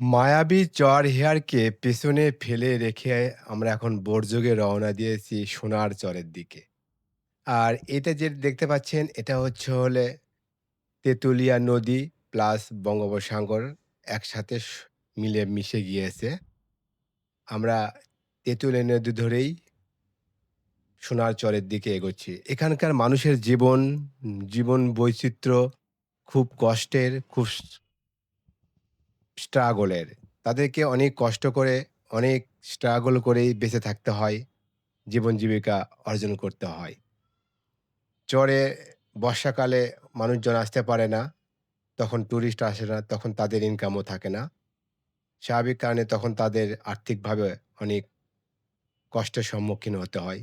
মায়াবী চরহেয়ারকে পেছনে ফেলে রেখে আমরা এখন বোটযোগে রওনা দিয়েছি সোনার চরের দিকে। আর এটা যে দেখতে পাচ্ছেন এটা হলে তেঁতুলিয়া নদী প্লাস বঙ্গোপসাগর একসাথে মিলে মিশে গিয়েছে। আমরা তেঁতুলিয়া নদী ধরেই সোনার চরের দিকে এগোচ্ছি। এখানকার মানুষের জীবন বৈচিত্র্য খুব কষ্টের, খুব স্ট্রাগলের। তাদেরকে অনেক কষ্ট করে, অনেক স্ট্রাগল করেই বেঁচে থাকতে হয়, জীবন জীবিকা অর্জন করতে হয়। চরে বর্ষাকালে মানুষজন আসতে পারে না, তখন টুরিস্ট আসে না, তখন তাদের ইনকামও থাকে না। স্বাভাবিক কারণে তখন তাদের আর্থিকভাবে অনেক কষ্টের সম্মুখীন হতে হয়।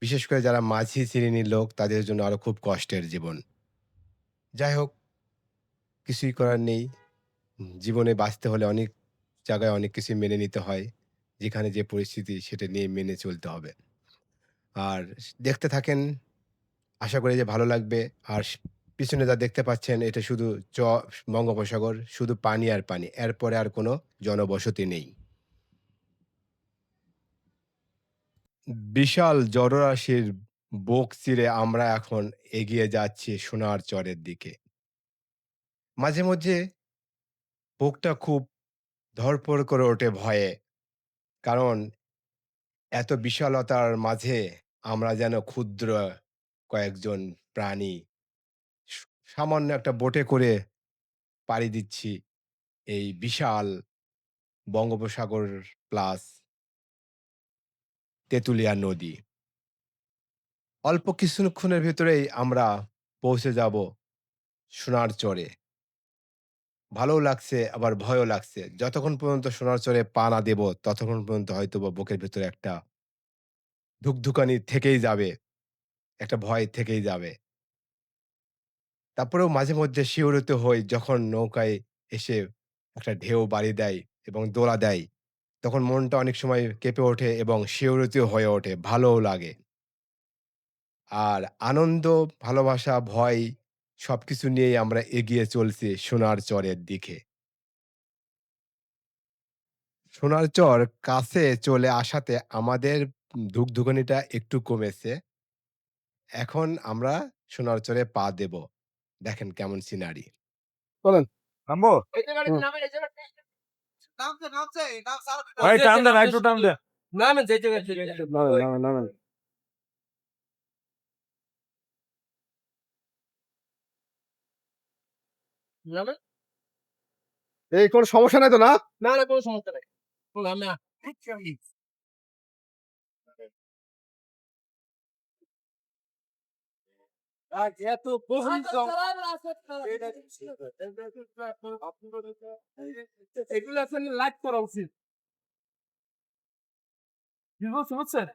বিশেষ করে যারা মাঝি শ্রেণীর লোক তাদের জন্য আরো খুব কষ্টের জীবন। যাই হোক, কিছুই করার নেই। জীবনে বাঁচতে হলে অনেক জায়গায় অনেক কিছু মেনে নিতে হয়। যেখানে যে পরিস্থিতি সেটা নিয়ে মেনে চলতে হবে। আর দেখতে থাকেন, আশা করি যে ভালো লাগবে। আর পিছনে যা দেখতে পাচ্ছেন এটা শুধু বঙ্গোপসাগর, শুধু পানি আর পানি। এরপরে আর কোনো জনবসতি নেই। বিশাল জলরাশির বুক চিরে আমরা এখন এগিয়ে যাচ্ছি সোনার চরের দিকে। মাঝে মধ্যে বুকটা খুব ধড়ফড় করে ওঠে ভয়ে। কারণ এত বিশালতার মাঝে আমরা যেন ক্ষুদ্র কয়েকজন প্রাণী স সামান্য একটা বোটে করে পাড়ি দিচ্ছি এই বিশাল বঙ্গোপসাগর প্লাস তেঁতুলিয়া নদী। অল্প কিছুক্ষণের ভেতরেই আমরা পৌঁছে যাব সোনার চরে। ভালোও লাগছে আবার ভয়ও লাগছে। যতক্ষণ পর্যন্ত সোনার চরে পা না দেব ততক্ষণ পর্যন্ত হয়তোবা বুকের ভেতরে একটা ধুকধুকানি থেকেই যাবে, একটা ভয় থেকেই যাবে। তারপরেও মাঝে মধ্যে শিহরিত হই যখন নৌকায় এসে একটা ঢেউ বাড়ি দেয় এবং দোলা দেয়। তখন মনটা অনেক সময় কেঁপে ওঠে এবং শিহরিত হয়ে ওঠে, ভালোও লাগে। আর আনন্দ, ভালোবাসা, ভয় সবকিছু নিয়েই আমরা এগিয়ে চলছি সোনার চরের দিকে। সোনার চর কাছে চলে আসাতে আমাদের ধুকধুকানিটা একটু কমেছে। এখন আমরা সোনার চরে পা দেব। দেখেন কেমন সিনারি। চলেন নামবো। এই যে গাড়িতে হুম। নামেন, এই যে গাড়িতে নামছে, নামছে, ভাই টান দেন, একটু টান দেন। নামেন, যে জায়গায় থেকে নামেন নামেন নামেন। নামেন। এই কোনো সমস্যা নাই তো না? না, না, কোনো সমস্যা নাই। বললাম না। আর এত গভীর এগুলো আসলে লাইক করা উচিত। কি বলছো বুঝছেন?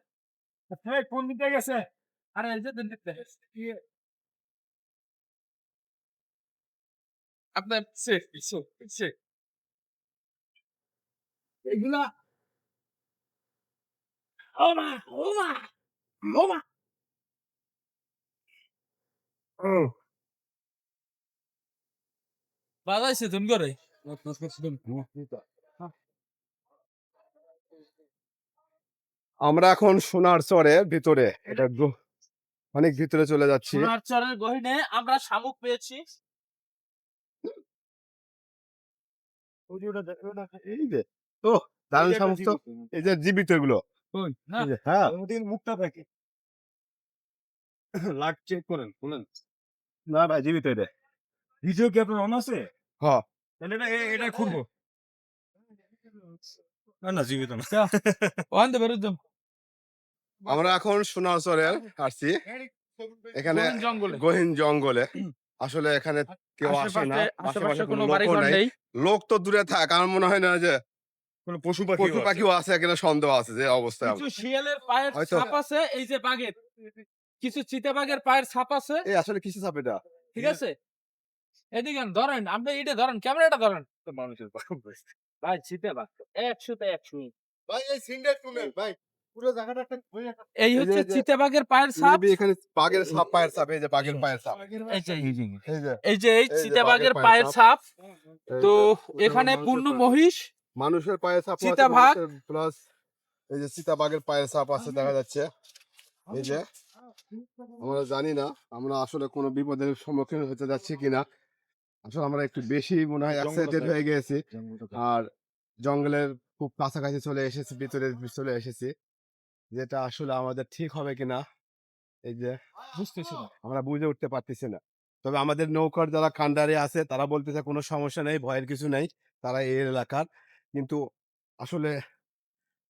হ্যাঁ, কোন দিকে গেছে? আরে এই যে দিতে আপনার সেফ সেফ এগুলা ওমা ওমা ওমা হুম। বাজাইছে তুমি করে আমরা এখন সোনার চরের ভিতরে, এটা অনেক ভিতরে চলে যাচ্ছি। সোনার চরের গহীনে আমরা শামুক পেয়েছি। ওই যে ওটা দেখো না, এই যে ও দারুণ সমস্ত, এই যে জীবিত এগুলো। কই না এই যে হ্যাঁ, ওদিন মুখটা দেখে লাগ চেক করেন শুনেন। না ভাই জীবিত এটা। ভিডিও কি আপনার অন আছে? হ্যাঁ, তাহলে এটা খুলবো। না না জীবিত না। ওখান থেকে বেরোত যাও। আমরা এখন সোনার চরে আসছি। এখানে গহীন জঙ্গলে। গহীন জঙ্গলে। আসলে এখানে কেউ আসে না, আশেপাশে কোনো লোকও বাড়িঘর নাই। নেই। লোক তো দূরে থাক, আমার মনে হয় না যে কোনো পশু পাখি পশু পাখিও আছে কিনা সন্দেহ আছে যে অবস্থায় কিছু শিয়ালের পায়ের হয়তো। ছাপ আছে, এই যে বাঘের কিছু চিতাবাঘের পায়ের ছাপ আছে। এই আসলে কিসে চাপ এটা? ঠিক আছে, এদিকে ধরেন, আপনি এটা ধরেন, ক্যামেরাটা ধরেন। মানুষের ভাই চিতাবাঘ 100 তে 100। ভাই এই সিনটা শুনেন ভাই। এই হচ্ছে এই যে- চিতাবাঘের পায়ের ছাপ। Maybe এখানে বাঘের ছাপ, পায়ের ছাপ, এই যে বাঘের পায়ের ছাপ, এই যে এই যে এই যে এই যে চিতাবাঘের বাঘের পায়ের পায়ের ছাপ। এই তো যে এখানে মানুষের পূর্ণ পা- মহিষ, মানুষের পায়ের ছাপ চিতাবাঘ। প্লাস এই যে চিতাবাঘের পায়ের ছাপ আছে দেখা যাচ্ছে। এই যে আমরা জানি না আমরা আসলে কোনো বিপদের সম্মুখীন হতে যাচ্ছি কিনা, আসলে আমরা একটু বেশি মনে হয় এক্সাইটেড হয়ে গেছি আর জঙ্গলের খুব কাছাকাছি চলে এসেছি, ভিতরে চলে এসেছি, যেটা আসলে আমাদের ঠিক হবে কিনা এই যে বুঝতেছি না। আমরা বুঝে উঠতে পারতেছি না। তবে আমাদের নৌকার যারা কান্ডারে আছে তারা বলতেছে কোনো সমস্যা নেই, ভয়ের কিছু নেই, তারা এই এলাকার। কিন্তু আসলে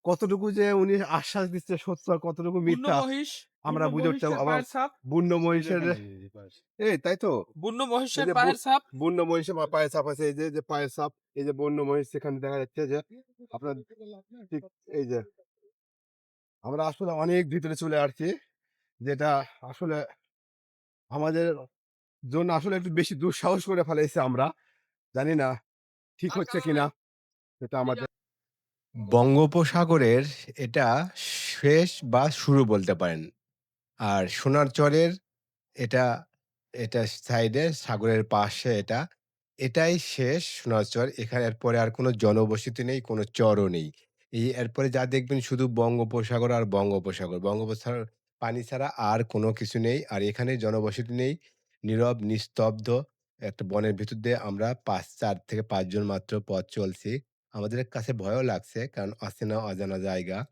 কতটুকু যে উনি আশ্বাস দিচ্ছে সত্য আর কতটুকু পূর্ণ মিথ্যা মহিষ, আমরা পূর্ণ বুঝে উঠতে মহিষের আবার পায়ের ছাপ, বুন্য মহিষের এই তাই তো পূর্ণ এই মহিষের যে পায়ের ছাপ। বুন্য মহিষের পায়ের ছাপ আছে, এই যে যে পায়ের ছাপ, এই যে বন্য মহিষ সেখানে দেখা যাচ্ছে যে আপনার ঠিক এই যে আমরা আসলে অনেক ভিতরে চলে আসছি, যেটা আসলে আমাদের জন্য আসলে একটু বেশি দুঃসাহস করে ফেলেছি আমরা, জানি না ঠিক হচ্ছে কিনা সেটা আমাদের। বঙ্গোপসাগরের এটা শেষ বা শুরু বলতে পারেন। আর সোনার চরের এটা এটা সাইডে সাগরের পাশে এটা। এটাই শেষ সোনার চর। এখানে এরপরে আর কোনো জনবসতি নেই, কোনো চরও নেই। এরপরে যা দেখবেন শুধু বঙ্গোপসাগর আর বঙ্গোপসাগর। বঙ্গোপসাগর পানি ছাড়া আর কোনো কিছু নেই। আর এখানে জনবসতি নেই। নীরব নিস্তব্ধ একটা বনের ভিতর দিয়ে আমরা ৪ থেকে ৫ জন মাত্র পথ চলছি। আমাদের কাছে ভয়ও লাগছে। কারণ অচেনা অজানা জায়গা।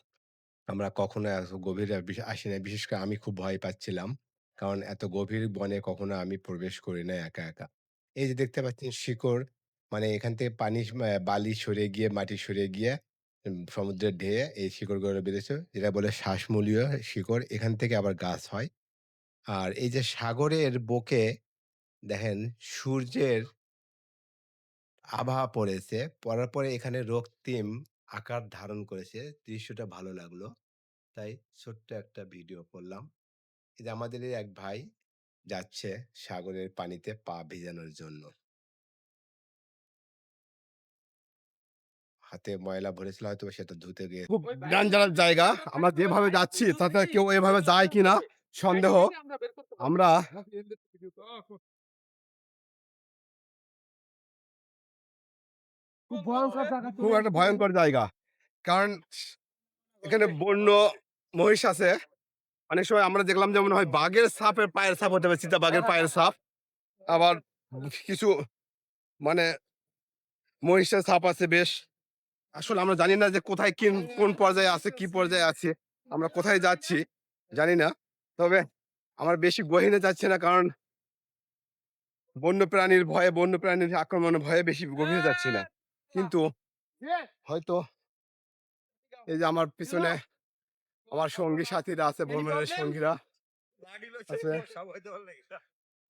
আমরা কখনো এত গভীরে আসি নাই। বিশেষ করে আমি খুব ভয় পাচ্ছিলাম। কারণ এত গভীর বনে কখনো আমি প্রবেশ করি নাই একা, একা। এই যে দেখতে পাচ্ছেন শিকড়, মানে এখান থেকে পানি বালি সরে গিয়ে, মাটি সরে গিয়ে সমুদ্রের ঢেয়ে এই শিকড়গুলো বেঁধেছে। যেটা বলে শ্বাসমূলীয় শিকড়। এখান থেকে আবার গাছ হয়। আর এই যে সাগরের বুকে দেখেন সূর্যের আভা পড়েছে। পড়ার পরে এখানে রক্তিম আকার ধারণ করেছে। দৃশ্যটা ভালো লাগলো। তাই ছোট্ট একটা ভিডিও করলাম। এই যে আমাদের এই এক ভাই যাচ্ছে সাগরের পানিতে পা ভিজানোর জন্য। হাতে ময়লা ভরেছিল হয়তোবা সেটা ধুতে গিয়ে খুব ডেঞ্জারাস জায়গা, আমরা যেভাবে যাচ্ছি তাতে কেউ এভাবে যায় কিনা সন্দেহ। আমরা খুব ভয়ঙ্কর জায়গা তো। খুব একটা ভয়ঙ্কর জায়গা, কারণ এখানে বন্য মহিষ আছে। অনেক সময় আমরা দেখলাম যে মনে হয় বাঘের ছাপের পায়ের ছাপ হতে পারে, চিতা বাঘের পায়ের ছাপ। আবার কিছু মানে মহিষের ছাপ আছে বেশ। আসলে আমরা জানি না যে কোথায় কোন পর্যায়ে আছে, কি পর্যায়ে আছে, আমরা কোথায় যাচ্ছি জানি না। তবে আমরা বেশি গহীনে যাচ্ছি না, কারণ বন্য প্রাণীর ভয়ে, বন্য প্রাণীর আক্রমণের ভয়ে বেশি গভীরে যাচ্ছি না। কিন্তু হয়তো এই যে আমার পিছনে আমার সঙ্গী সাথীরা আছে, ভ্রমণের সঙ্গীরা আছে,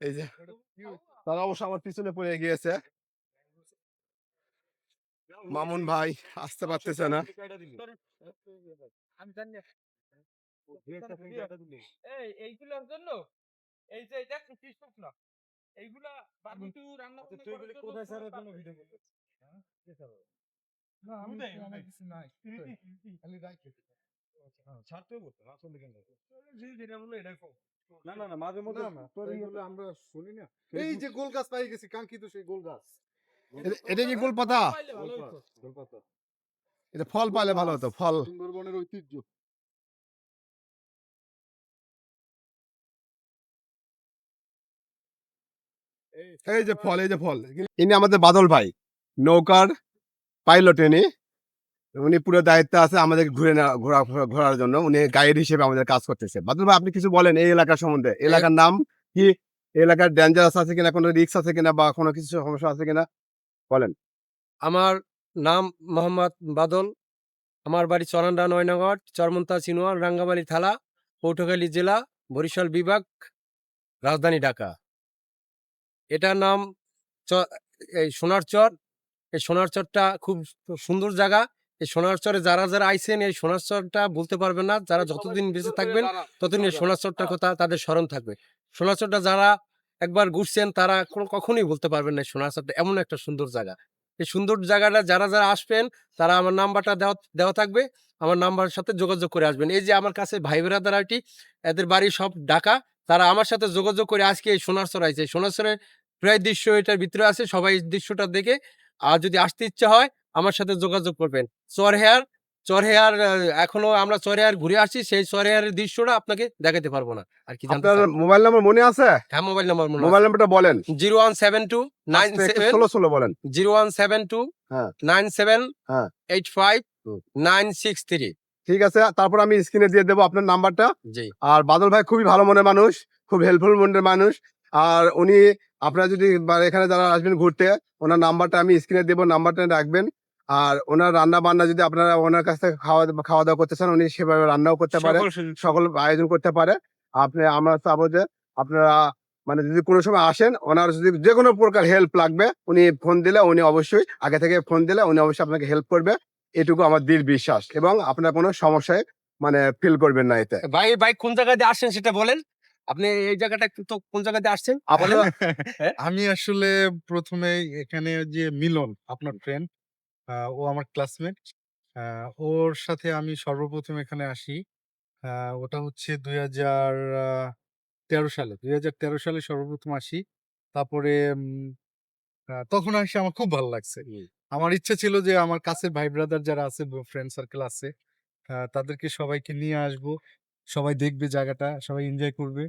এই যে তারা অবশ্য আমার পিছনে পড়ে গিয়েছে। মামুন ভাই আসতে পারতেছে না। আমি জানি না। এইগুলোর জন্য এই যে এটা কৃষি শুকনো এইগুলা বারবিকিউ রান্না বান্না করার জন্য না, আমি তো আমার কিছু নাই। খালি রাইখে দিছি। ছাড়তে বলতো না চলতে কেন যেটা বললো এটাই কও। না মাঝে মধ্যে তোর এইগুলো আমরা শুনি না। এই যে গোল গাছ পাই গেছি, কাঙ্ক্ষিত সেই গোল গাছ। এটা কি গোল পাতা? পাইলে ভালো হইতো। গোল পাতা। এটা ফল পাইলে ভালো হতো, ফল। সুন্দরবনের ঐতিহ্য। এই যে ফল, এই যে ফল। ইনি আমাদের বাদল ভাই, নৌকার পাইলট ইনি। উনি পুরো দায়িত্ব আছে আমাদের ঘোরার জন্য। উনি গাইড হিসেবে আমাদের কাজ করতেছে। বাদল ভাই আপনি কিছু বলেন এই এলাকার সম্বন্ধে। এলাকার নাম কি? এই এলাকার ডেঞ্জারাস আছে কিনা, কোনো রিস্ক আছে কিনা, বা কোনো কিছু সমস্যা আছে কিনা বলেন। আমার নাম মোহাম্মদ বাদল। আমার বাড়ি চরান্ডা নয়নগর, চরমন্তা চিনোয়ার, রাঙ্গামালী থানা, পটুয়াখালী জেলা, বরিশাল বিভাগ, রাজধানী ঢাকা। এটার নাম এই সোনার চর। এই সোনার চরটা খুব সুন্দর জায়গা। এই সোনার চরে যারা যারা আইছেন এই সোনার চরটা বলতে পারবেন না। যারা যতদিন বেঁচে থাকবেন ততদিন এই সোনার চরটার কথা তাদের স্মরণ থাকবে। সোনার চরটা যারা একবার ঘুরছেন তারা কখনোই বলতে পারবেন না এই সোনার চরটা এমন একটা সুন্দর জায়গা। এই সুন্দর জায়গাটা যারা যারা আসবেন তারা আমার নাম্বারটা দেওয়া থাকবে। আমার নাম্বারের সাথে যোগাযোগ করে আসবেন। এই যে আমার কাছে ভাই ব্রাদারটি এদের বাড়ি সব ঢাকা। তারা আমার সাথে যোগাযোগ করে আজকে এই সোনারচর আইছে। সোনারচরের প্রায় দৃশ্য এটার ভিতরে আছে। সবাই এই দৃশ্যটা দেখে আর যদি আসতে ইচ্ছা হয় আমার সাথে যোগাযোগ করবেন। চরহেয়ার এখনো আমরা চরহেয়ার ঘুরে আসছি। সেই চরহেয়ারের দৃশ্যটা আপনাকে দেখাতে পারবো না। আর কি জানতে আপনার চান? মোবাইল নাম্বার মনে আছে? হ্যাঁ, মোবাইল নাম্বার মনে মোবাইল নাম্বারটা বলেন। 0172 আস্তে একটু 97 স্লো স্লো বলেন। 0172 হ্যাঁ। 97 হ্যাঁ। 85 হুম। 963 ঠিক আছে, তারপর আমি স্ক্রিনে দিয়ে দেবো আপনার নাম্বারটা। জি। আর বাদল ভাই খুবই ভালো মনের মানুষ, খুব হেল্পফুল মনের মানুষ। আর উনি আপনারা যদি এখানে যারা আসবেন ঘুরতে, ওনার নাম্বারটা আমি স্ক্রিনে দেবো, নাম্বারটা রাখবেন। আর ওনার রান্না বান্না যদি আপনারা ওনার কাছ থেকে খাওয়া দাওয়া করতে চান, উনি সেভাবে রান্নাও করতে পারে, সকল আয়োজন করতে পারে। আমরা চাবো যে আপনারা মানে যদি কোনো সময় আসেন, ওনার যদি যে কোনো প্রকার হেল্প লাগবে, উনি ফোন দিলে উনি অবশ্যই আগে থেকে ফোন দিলে উনি অবশ্যই আপনাকে হেল্প করবে। এটুকু আমার দৃঢ় বিশ্বাস, এবং আপনার কোনো সমস্যায় মানে ফিল করবেন না এতে। ভাই কোন জায়গা দিয়ে আসছেন সেটা বলেন। আপনি এই জায়গাটা তো কোন জায়গা দিয়ে আসছেন? আপনারা আমি আসলে প্রথমে এখানে যে মিলন আপনার ফ্রেন্ড, ও আমার ক্লাসমেট। ওর সাথে আমি সর্বপ্রথম এখানে আসি। ওটা হচ্ছে 2013 সালে। 2013 সালে সর্বপ্রথম আসি। তারপরে তখন এসে আমার খুব ভালো লাগছে। আমার ইচ্ছা ছিল যে আমার কাছের ভাই ব্রাদার যারা আছে, ফ্রেন্ড সার্কেল আছে, তাদেরকে সবাইকে নিয়ে আসবো। সবাই দেখবে জায়গাটা, সবাই এনজয় করবে।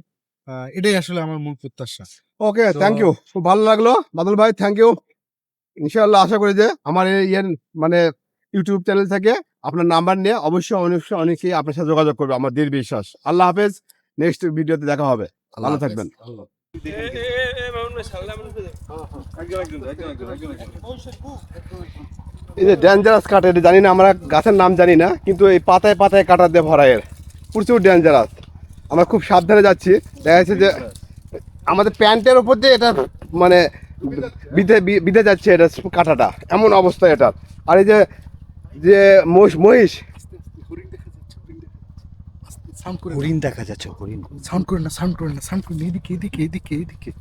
এটাই আসলে আমার মূল প্রত্যাশা। ওকে, তো থ্যাংক ইউ, খুব ভালো লাগলো বাদল ভাই, থ্যাংক ইউ। ইনশাআল্লাহ আশা করি যে আমার এই মানে ইউটিউব চ্যানেল থেকে আপনার নাম্বার নিয়ে অবশ্যই অনেকেই আপনার সাথে যোগাযোগ করবে, আমার দৃঢ় বিশ্বাস। আল্লাহ হাফেজ, নেক্সট ভিডিওতে দেখা হবে, ভালো থাকবেন। এই যে ডেঞ্জারাস কাঠ, এটা জানি না, আমরা গাছের নাম জানি না, কিন্তু এই পাতায় পাতায় কাটা দিয়ে ভরা, এর প্রচুর ডেঞ্জারাস। আমরা খুব সাবধানে যাচ্ছি, দেখা যাচ্ছে যে আমাদের প্যান্টের উপর দিয়ে এটা মানে বিধে যাচ্ছে, এটা কাঁটাটা এমন অবস্থা এটার। আর এই যে মহিষ, হরিণ দেখা যাচ্ছে, হরিণ। সাউন্ড করে না, সাউন্ড করে না, সাউন্ড করে না। এদিকে।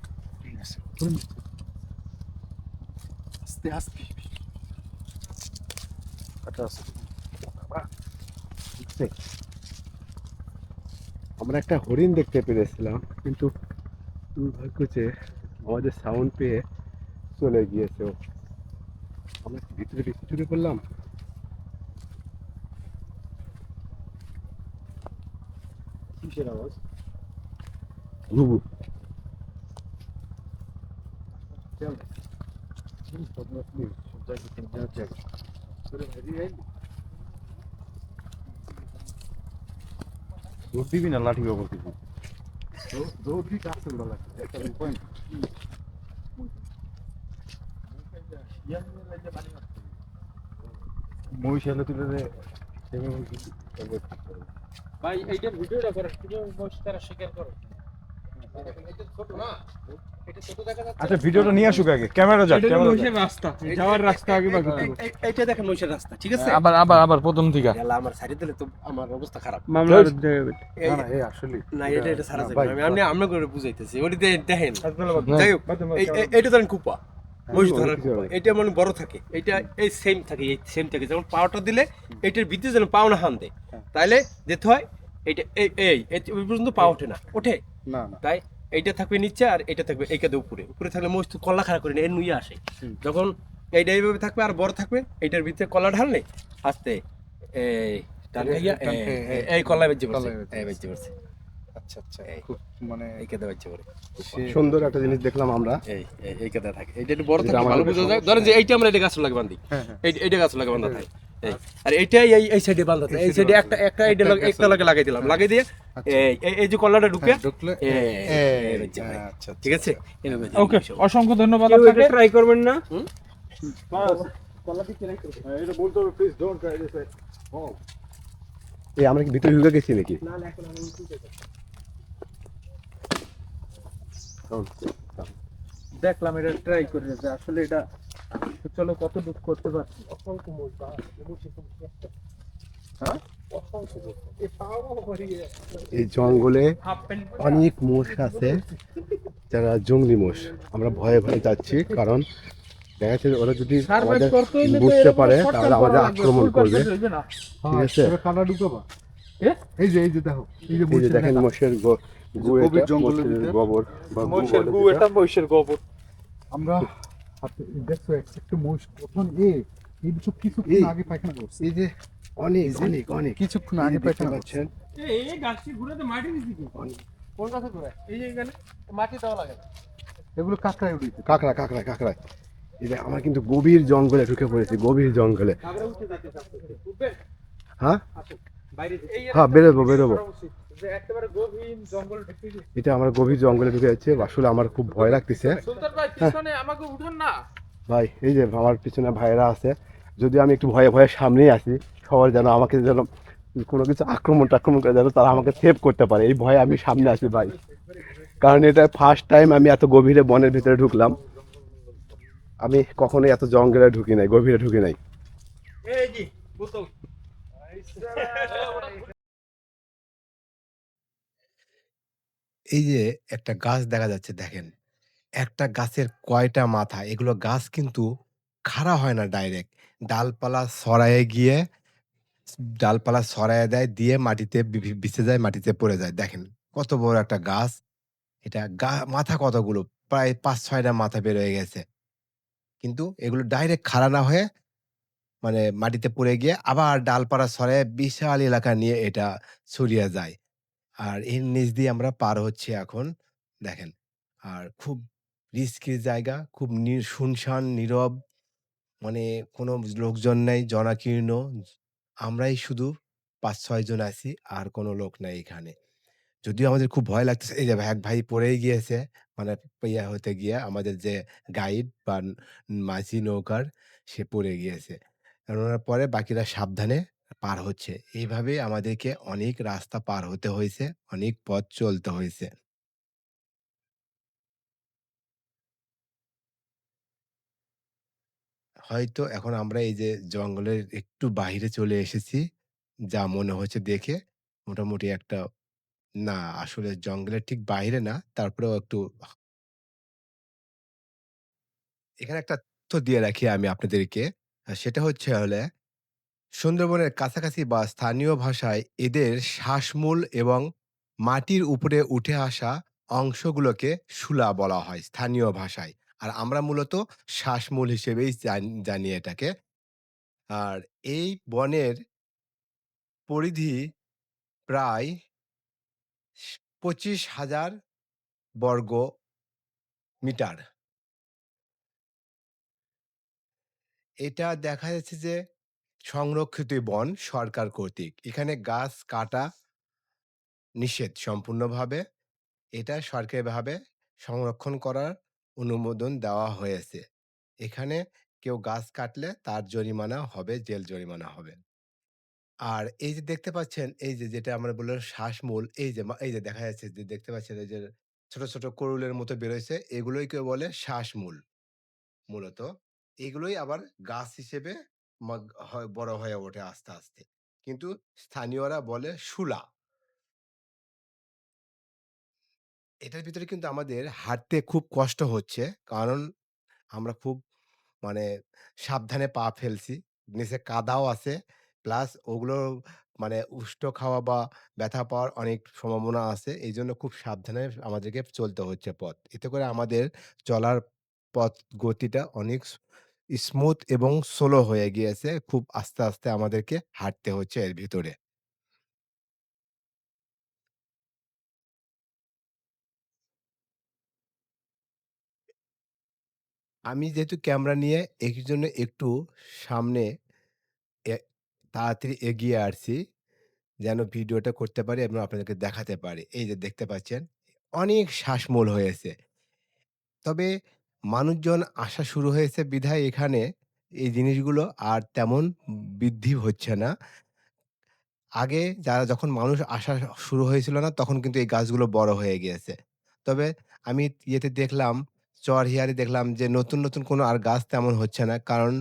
আস্তে আস্তে। আমরা একটা হরিণ দেখতে পেরেছিলাম, কিন্তু দুর্ভাগ্য যে আমাদের সাউন্ড পেয়ে চলে গিয়েছে। আমরা ভিতরে বেশি চুরি করলাম। কিসের আওয়াজ? ঘুঘু। দৌড় দিবি না লাঠি ব্যবহার করবি? মহিষ এলে তুলে ভাই এইটার ভিডিওটা করে তারা স্বীকার করে। আচ্ছা ভিডিওটা নিয়ে আসুক আগে, ক্যামেরা যাক, ক্যামেরা যাক। রাস্তা যাওয়ার রাস্তা আগে বাকি এইটা দেখেন মহিষের রাস্তা, ঠিক আছে? আবার প্রথম থেকে। আল্লাহ, আমার সাইডে দিলে তো আমার অবস্থা খারাপ। মামলা না না, এই আসলে না, এটা সারা যাবে ভাই, না। আমি করে বুঝাইতেছি। ওইটা দেখেন, যাই হোক, এইটা ধরেন কুপা, মহিষ ধরার কুপা। এটা মানে বড় থাকে, এটা এই সেম থাকে, এই সেম থাকে। যখন পাওয়াটা দিলে এইটার ভিতরে যেন পাও না হান দেয়, তাইলে যেতে হয় এইটা এই পর্যন্ত পা ওঠে না, ওঠে না। তাই এইটা থাকবে নিচে আর এটা থাকবে এইটাতে উপরে থাকলে মহিষ তো কল্লা খাড়া করে এর নুইয়া আসে। যখন এইটা এইভাবে থাকবে আর বড় থাকবে, এইটার ভিতরে কলা ঢাললে আস্তে এই টান খাইয়া এই কলা বেজে পড়ছে, এই বেজে পড়ছে। আচ্ছা, খুব মানে এই কেদা বেজে পড়ে। সুন্দর একটা জিনিস দেখলাম আমরা। এই কেদা থাকে, এইটা একটু বড় যেটা থাকে, আমাদের ভালো বোঝা যায়। ধরেন যে এইটা আমরা এটা গাছ লাগে বান্ধি, এইটা গাছ লাগে বান্ধা থাকে, আর এইটাই এই সাইডে বান্ধা থাকে। এই সাইডে একটা এইটা একটা লাগাই দিলাম, লাগাই দিয়ে এই যে কলাটা ঢুকে ঢুকলে আচ্ছা, ঠিক আছে। ওকে, অসংখ্য ধন্যবাদ আপনাকে। ট্রাই করবেন না? এটা বলতে হবে, প্লিজ ডোন্ট ট্রাই দিস। এই আমরা কি ভিতরে ঢুকে গেছি নাকি? দেখলাম এটা ট্রাই করে যে আসলে এটা চলো কত দুঃখ করতে পারছি। এই জঙ্গলে অনেক মোষ আছে, যারা জঙ্গলি মোষ। আমরা ভয়ে ভয়ে যাচ্ছি, কারণ দেখা যাচ্ছে ওরা যদি সার্ভাইভ আমাদের করতে হইলে তো বুঝতে এরকম পারে শর্টকাট তাহলে করা আমাদের লাগবে, আক্রমণ ফুল করবে। কনফিডেন্স হইবে না। ঠিক আছে? এবার কানা ঢুকাবা এ? এই যে দেখো এই যে এই যে মহিষের দেখেন নেতা। মোষের গু, গভীর এটা জঙ্গলের মোষের ভিতর। গোবর বা গু মহিষের বলে গু, যেটা। এটা মহিষের গোবর। আমরা দেখছো একটা মহিষ কখন এই কিছুক্ষণ এই আগে পায়খানা করছে এই যে অনেক কিছুক্ষণ এই যে আগে দেখতে পায়খানা করছে পাচ্ছেন এই গাছটি ঘুরেতে মাটি দিছি কি? কোন গাছে ঘুরে? এই যে এখানে মাটি দেওয়া লাগে না। এগুলো কাঁকড়ায় উড়িয়েছে কাঁকড়া এই যে আমরা কিন্তু গভীর জঙ্গলে ঢুকে পড়েছি, গভীর জঙ্গলে। তারপরে উঠে যাইতে চাচ্ছে। উঠবেন? হ্যাঁ আসুন, বাইরে যাই। এই হ্যাঁ, একটা বেরোবো জিনিস বেরোবো করা উচিত, যে একেবারে গভীর জঙ্গল ঢুকে গেছি। এটা আমরা গভীর জঙ্গলে ঢুকে যাচ্ছে, আসলে আমার খুব ভয় লাগতেছে। সুলতান ভাই পিছনে আমাকে উঠান না। ভাই এই যে আমার পিছনে ভাইরা আছে, যদি আমি একটু ভয়ে ভয়ে সামনেই আসি, সবার যেন আমাকে যেন কোনো কিছু আক্রমণ টাক্রমণ করে যেন তারা আমাকে সেভ করতে পারে, এই ভয়ে আমি সামনে আসি ভাই। কারণ এটা ফার্স্ট টাইম আমি এত গভীরে বনের ভিতরে ঢুকলাম। আমি কখনোই এত জঙ্গলে ঢুকি নাই, গভীরে ঢুকি নাই। এই জি বোতল। এই যে একটা গাছ দেখা যাচ্ছে দেখেন। একটা গাছের কয়টা মাথা? এগুলো গাছ কিন্তু খাড়া হয় না ডাইরেক্ট। ডালপালা ছড়ায়ে গিয়ে ডালপালা ছড়াইয়া দেয়, দিয়ে মাটিতে বিছে যায়, মাটিতে পড়ে যায়। দেখেন কত বড় একটা গাছ। এটা মাথা কতগুলো? প্রায় ৫-৬ টা মাথা বের হয়ে গেছে। কিন্তু এগুলো ডাইরেক্ট খাড়া না হয়ে মানে মাটিতে পড়ে গিয়ে আবার ডালপালা ছড়াইয়া বিশাল এলাকা নিয়ে এটা ছড়িয়ে যায়। আর এর নিচ দিয়ে আমরা পার হচ্ছি এখন। দেখেন। আর খুব রিস্কি জায়গা, খুব শুনশান, নীরব। মানে কোনো লোকজন নেই, জনাকীর্ণ। আমরাই শুধু ৫-৬ জন আছি। আর কোনো লোক নাই এখানে। যদিও আমাদের খুব ভয় লাগতেছে। এই যে এক ভাই পড়েই গিয়েছে। মানে ইয়া হতে গিয়ে আমাদের যে গাইড বা মাঝি নৌকার, সে পড়ে গিয়েছে। আর ওনার পরে বাকিরা সাবধানে পার হচ্ছে। এইভাবে আমাদেরকে অনেক রাস্তা পার হতে হয়েছে, অনেক পথ চলতে হয়েছে। হয়তো এখন আমরা এই যে জঙ্গলের একটু বাহিরে চলে এসেছি। যা মনে হচ্ছে দেখে মোটামুটি একটা, না আসলে জঙ্গলের ঠিক বাইরে না। তারপরেও একটু এখানে একটা তথ্য দিয়ে রাখি আমি আপনাদেরকে। সেটা হলে সুন্দরবনের কাছাকাছি বা স্থানীয় ভাষায় এদের শ্বাসমূল এবং মাটির উপরে উঠে আসা অংশগুলোকে শুলা বলা হয় স্থানীয় ভাষায়। আর আমরা মূলত শ্বাসমূল হিসেবেই জানি এটাকে। আর এই বনের পরিধি প্রায় ২৫,০০০ বর্গ মিটার। এটা দেখা যাচ্ছে যে সংরক্ষিত বন সরকার কর্তৃক। এখানে গাছ কাটা নিষেধ সম্পূর্ণভাবে। এটা সরকারিভাবে সংরক্ষণ করার অনুমোদন দেওয়া হয়েছে। এখানে কেউ গাছ কাটলে তার জরিমানা হবে, জেল জরিমানা হবে। আর এই যে দেখতে পাচ্ছেন, এই যে যেটা আমরা বললাম শ্বাসমূল, এই যে এই যে দেখা যাচ্ছে যে দেখতে পাচ্ছেন এই যে ছোট করুলের মতো বেরোইছে, এগুলোই কেউ বলে শ্বাসমূল মূলত। এগুলোই আবার গাছ হিসেবে বড় হয়ে ওঠে আস্তে। কিন্তু স্থানীয়রা বলে শুলা। এটার ভিতরে কিন্তু আমাদের হাঁটতে খুব কষ্ট হচ্ছে। কারণ আমরা খুব মানে সাবধানে পা ফেলছি। নিচে কাদাও আছে। প্লাস ওগুলো মানে উষ্ট খাওয়া বা ব্যথা পাওয়ার অনেক সম্ভাবনা আছে। এইজন্য খুব সাবধানে আমাদেরকে চলতে হচ্ছে পথ। এতে করে আমাদের চলার পথ গতিটা অনেক স্মুথ এবং স্লো হয়ে গিয়েছে। খুব আস্তে আমাদেরকে হাঁটতে হচ্ছে এর ভিতরে। আমি যেহেতু ক্যামেরা নিয়ে এইজন্য একটু সামনে এ তাড়াতাড়ি এগিয়ে আসছি। যেন ভিডিওটা করতে পারি এবং আপনাদেরকে দেখাতে পারি। এই যে দেখতে পাচ্ছেন, অনেক শ্বাসমূল হয়েছে। তবে মানুষজন আসা শুরু হয়েছে বিধায় এখানে এই জিনিসগুলো আর তেমন বৃদ্ধি হচ্ছে না। আগে যখন মানুষ আসা শুরু হয়েছিল না, তখন কিন্তু এই গাছগুলো বড় হয়ে গিয়েছে। তবে আমি ইয়েতে দেখলাম, চরহিয়ারে দেখলাম যে নতুন কোনো আর গাছ তেমন হচ্ছে না। কারণ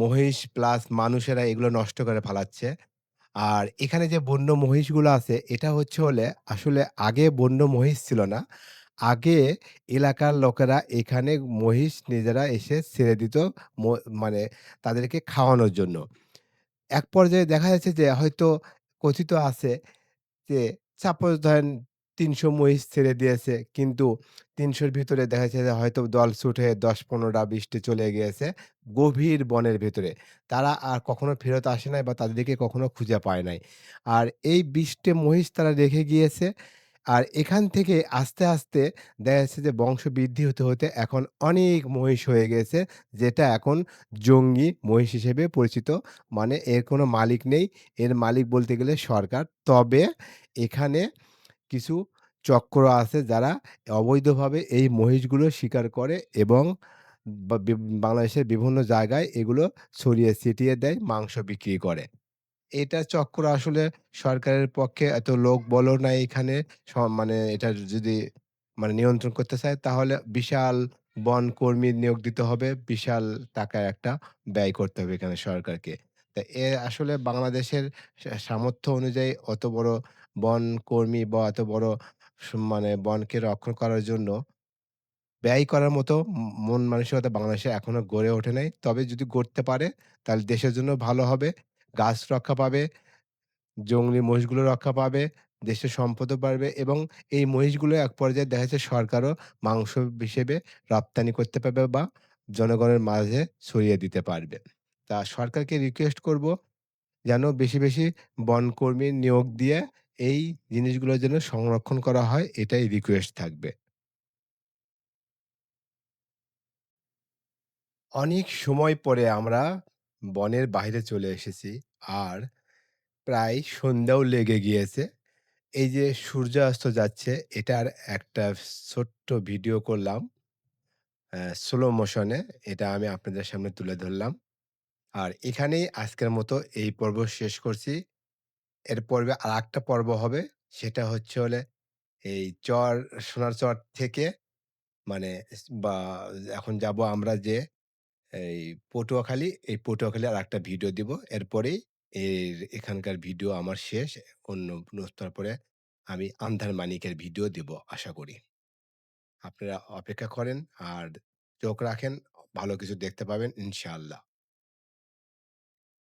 মহিষ প্লাস মানুষেরা এগুলো নষ্ট করে ফেলাচ্ছে। আর এখানে যে বন্য মহিষগুলো আছে, এটা হলে আসলে আগে বন্য মহিষ ছিল না। আগে এলাকার লোকেরা এখানে মহিষ নিজেরা এসে ছেড়ে দিত ম মানে তাদেরকে খাওয়ানোর জন্য। এক পর্যায়ে দেখা যাচ্ছে যে হয়তো কথিত আছে যে সাপোজ ধরেন ৩০০ মহিষ ছেড়ে দিয়েছে। কিন্তু ৩০০ র ভিতরে দেখা যাচ্ছে যে হয়তো দলছুট হয়ে ১০, ১৫টা ২০ টি চলে গিয়েছে গভীর বনের ভেতরে। তারা আর কখনো ফেরত আসে নাই বা তাদেরকে কখনো খুঁজে পায় নাই। আর এই ২০ টি মহিষ তারা রেখে গিয়েছে। আর এখান থেকে আস্তে, আস্তে দেখা যাচ্ছে যে বংশ বৃদ্ধি হতে এখন অনেক মহিষ হয়ে গেছে। যেটা এখন জঙ্গি মহিষ হিসেবে পরিচিত। মানে এর কোনো মালিক নেই। এর মালিক বলতে গেলে সরকার। তবে এখানে কিছু চক্র আছে যারা অবৈধভাবে এই মহিষগুলো শিকার করে এবং বা বাংলাদেশের বিভিন্ন জায়গায় এগুলো ছড়িয়ে ছিটিয়ে দেয়, মাংস বিক্রি করে। এটা চক্র আসলে সরকারের পক্ষে এত লোকবলও নাই এখানে। মানে এটা যদি মানে নিয়ন্ত্রণ করতে চায় তাহলে বিশাল বনকর্মী নিয়োগ দিতে হবে। বিশাল টাকার একটা ব্যয় করতে হবে এখানে সরকারকে। তা আসলে বাংলাদেশের সামর্থ্য অনুযায়ী অত বড় বনকর্মী বা অত বড় মানে বনকে রক্ষণ করার জন্য ব্যয় করার মতো মন মানসিকতা বাংলাদেশে এখনো গড়ে ওঠে নাই। তবে যদি গড়তে পারে তাহলে দেশের জন্য ভালো হবে। গাছ রক্ষা পাবে, জংলি মহিষগুলো রক্ষা পাবে, দেশের সম্পদও বাড়বে এবং এই মহিষগুলো এক পর্যায়ে দেখা যাচ্ছে সরকারও মাংস হিসেবে রপ্তানি করতে পারবে বা জনগণের মাঝে ছড়িয়ে দিতে পারবে। তা সরকারকে রিকোয়েস্ট করব যেন বেশি, বেশি বনকর্মী নিয়োগ দিয়ে এই জিনিসগুলো যেন সংরক্ষণ করা হয় এটাই রিকোয়েস্ট থাকবে। অনেক সময় পরে আমরা বনের বাইরে চলে এসেছি। আর প্রায় সন্ধ্যাও লেগে গিয়েছে। এই যে সূর্যাস্ত যাচ্ছে এটার একটা ছোট্ট ভিডিও করলাম স্লো মোশনে। এটা আমি আপনাদের সামনে তুলে ধরলাম। আর এখানেই আজকের মতো এই পর্ব শেষ করছি। এর পর্বে আরেকটা পর্ব হবে। সেটা হচ্ছে হলে এই সোনার চর থেকে মানে বা এখন যাবো আমরা যে এই পটুয়াখালী, এই পটুয়াখালীর আরেকটা ভিডিও দিব। এরপরেই এখানকার ভিডিও আমার শেষ। অন্য তারপরে আমি আন্ধারমানিকের ভিডিও দিব আশা করি। আপনারা অপেক্ষা করেন আর চোখ রাখেন। ভালো কিছু দেখতে পাবেন ইনশাআল্লাহ।